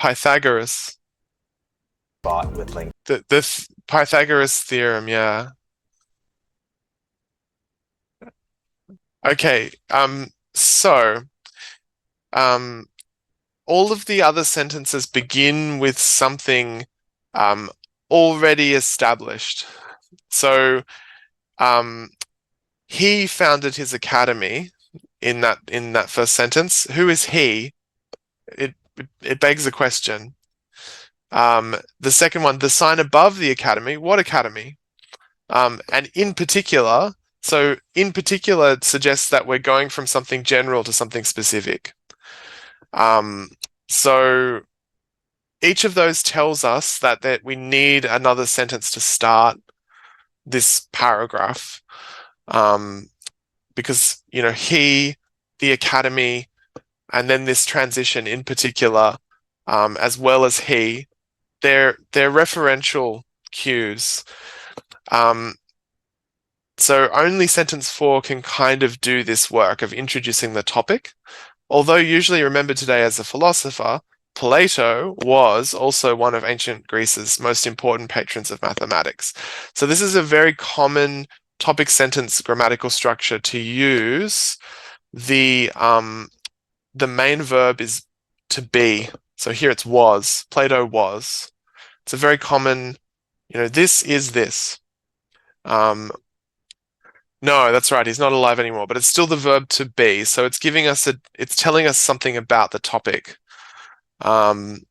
Pythagoras. Bought with link. The Pythagoras theorem, yeah. Okay, so um, all of the other sentences begin with something um, already established. So um, he founded his academy in that first sentence. Who is he? It begs the question. The second one, the sign above the academy. What academy? And in particular suggests that we're going from something general to something specific. Um, so each of those tells us that we need another sentence to start this paragraph. Because, he, the academy, and then this transition in particular, as well as he, they're referential cues. So only sentence 4 can kind of do this work of introducing the topic. Although usually remembered today as a philosopher, Plato was also one of ancient Greece's most important patrons of mathematics. So this is a very common topic sentence grammatical structure to use. The main verb is to be. So here it's was. Plato was. It's a very common, this is this. No, that's right. He's not alive anymore, but it's still the verb to be. So it's telling us something about the topic. And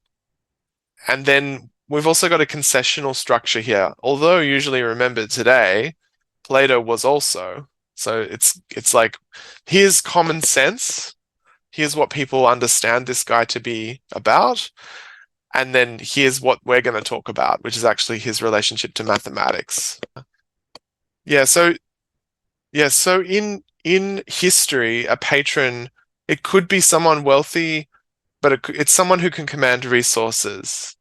then we've also got a concessional structure here. Although usually remembered today, Plato was also. So it's like, here's common sense. Here's what people understand this guy to be about. And then here's what we're going to talk about, which is actually his relationship to mathematics. Yeah, so in history, a patron, it could be someone wealthy, but it's someone who can command resources.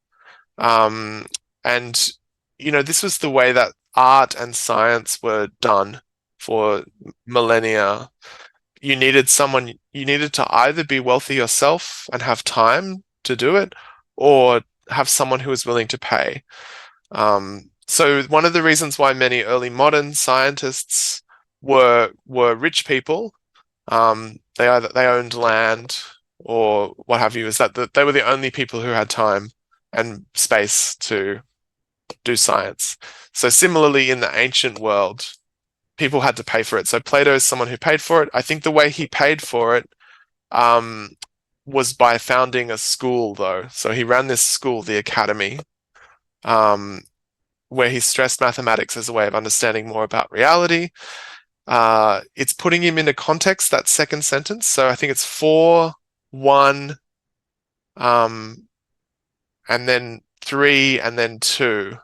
Um, and this was the way that art and science were done for millennia. You needed to either be wealthy yourself and have time to do it, or have someone who is willing to pay. So one of the reasons why many early modern scientists were rich people, they owned land or what have you, is that they were the only people who had time and space to do science. So similarly, in the ancient world, people had to pay for it. So Plato is someone who paid for it. I think the way he paid for it um, was by founding a school, though. So he ran this school, the academy, um, where he stressed mathematics as a way of understanding more about reality. It's putting him into context, that second sentence. So I think it's 4, 1, and then 3, and then 2.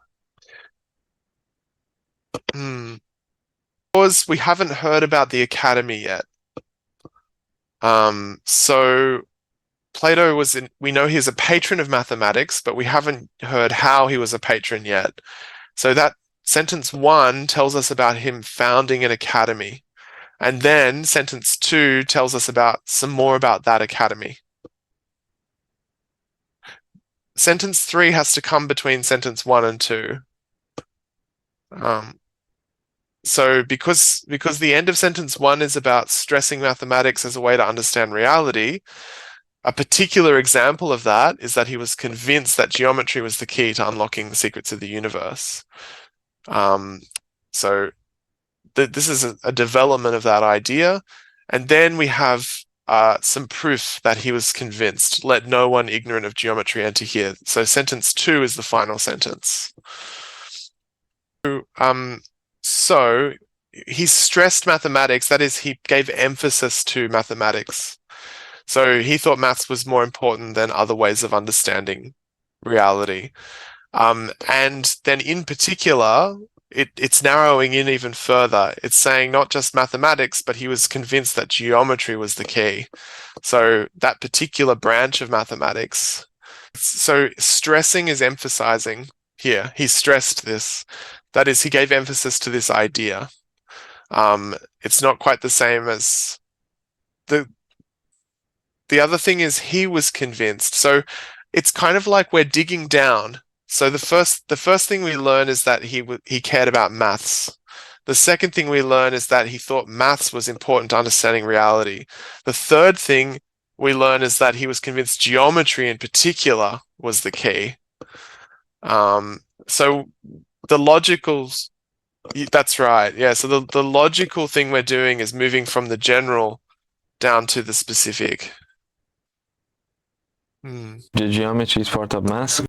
Because we haven't heard about the academy yet. So Plato we know he's a patron of mathematics, but we haven't heard how he was a patron yet. So that sentence 1 tells us about him founding an academy. And then sentence 2 tells us about some more about that academy. Sentence 3 has to come between sentence 1 and 2. So because the end of sentence 1 is about stressing mathematics as a way to understand reality, a particular example of that is that he was convinced that geometry was the key to unlocking the secrets of the universe. So this is a development of that idea. And then we have some proof that he was convinced. Let no one ignorant of geometry enter here. So sentence 2 is the final sentence. So he stressed mathematics. That is, he gave emphasis to mathematics. So he thought maths was more important than other ways of understanding reality. And then in particular, it's narrowing in even further. It's saying not just mathematics, but he was convinced that geometry was the key. So that particular branch of mathematics. So stressing is emphasizing here. He stressed this. That is, he gave emphasis to this idea. It's not quite the same as the other thing is he was convinced. So it's kind of like we're digging down. So the first thing we learn is that he cared about maths. The second thing we learn is that he thought maths was important to understanding reality. The third thing we learn is that he was convinced geometry in particular was the key. So the logical, that's right. Yeah. So the logical thing we're doing is moving from the general down to the specific. Hmm. The geometry is part of math.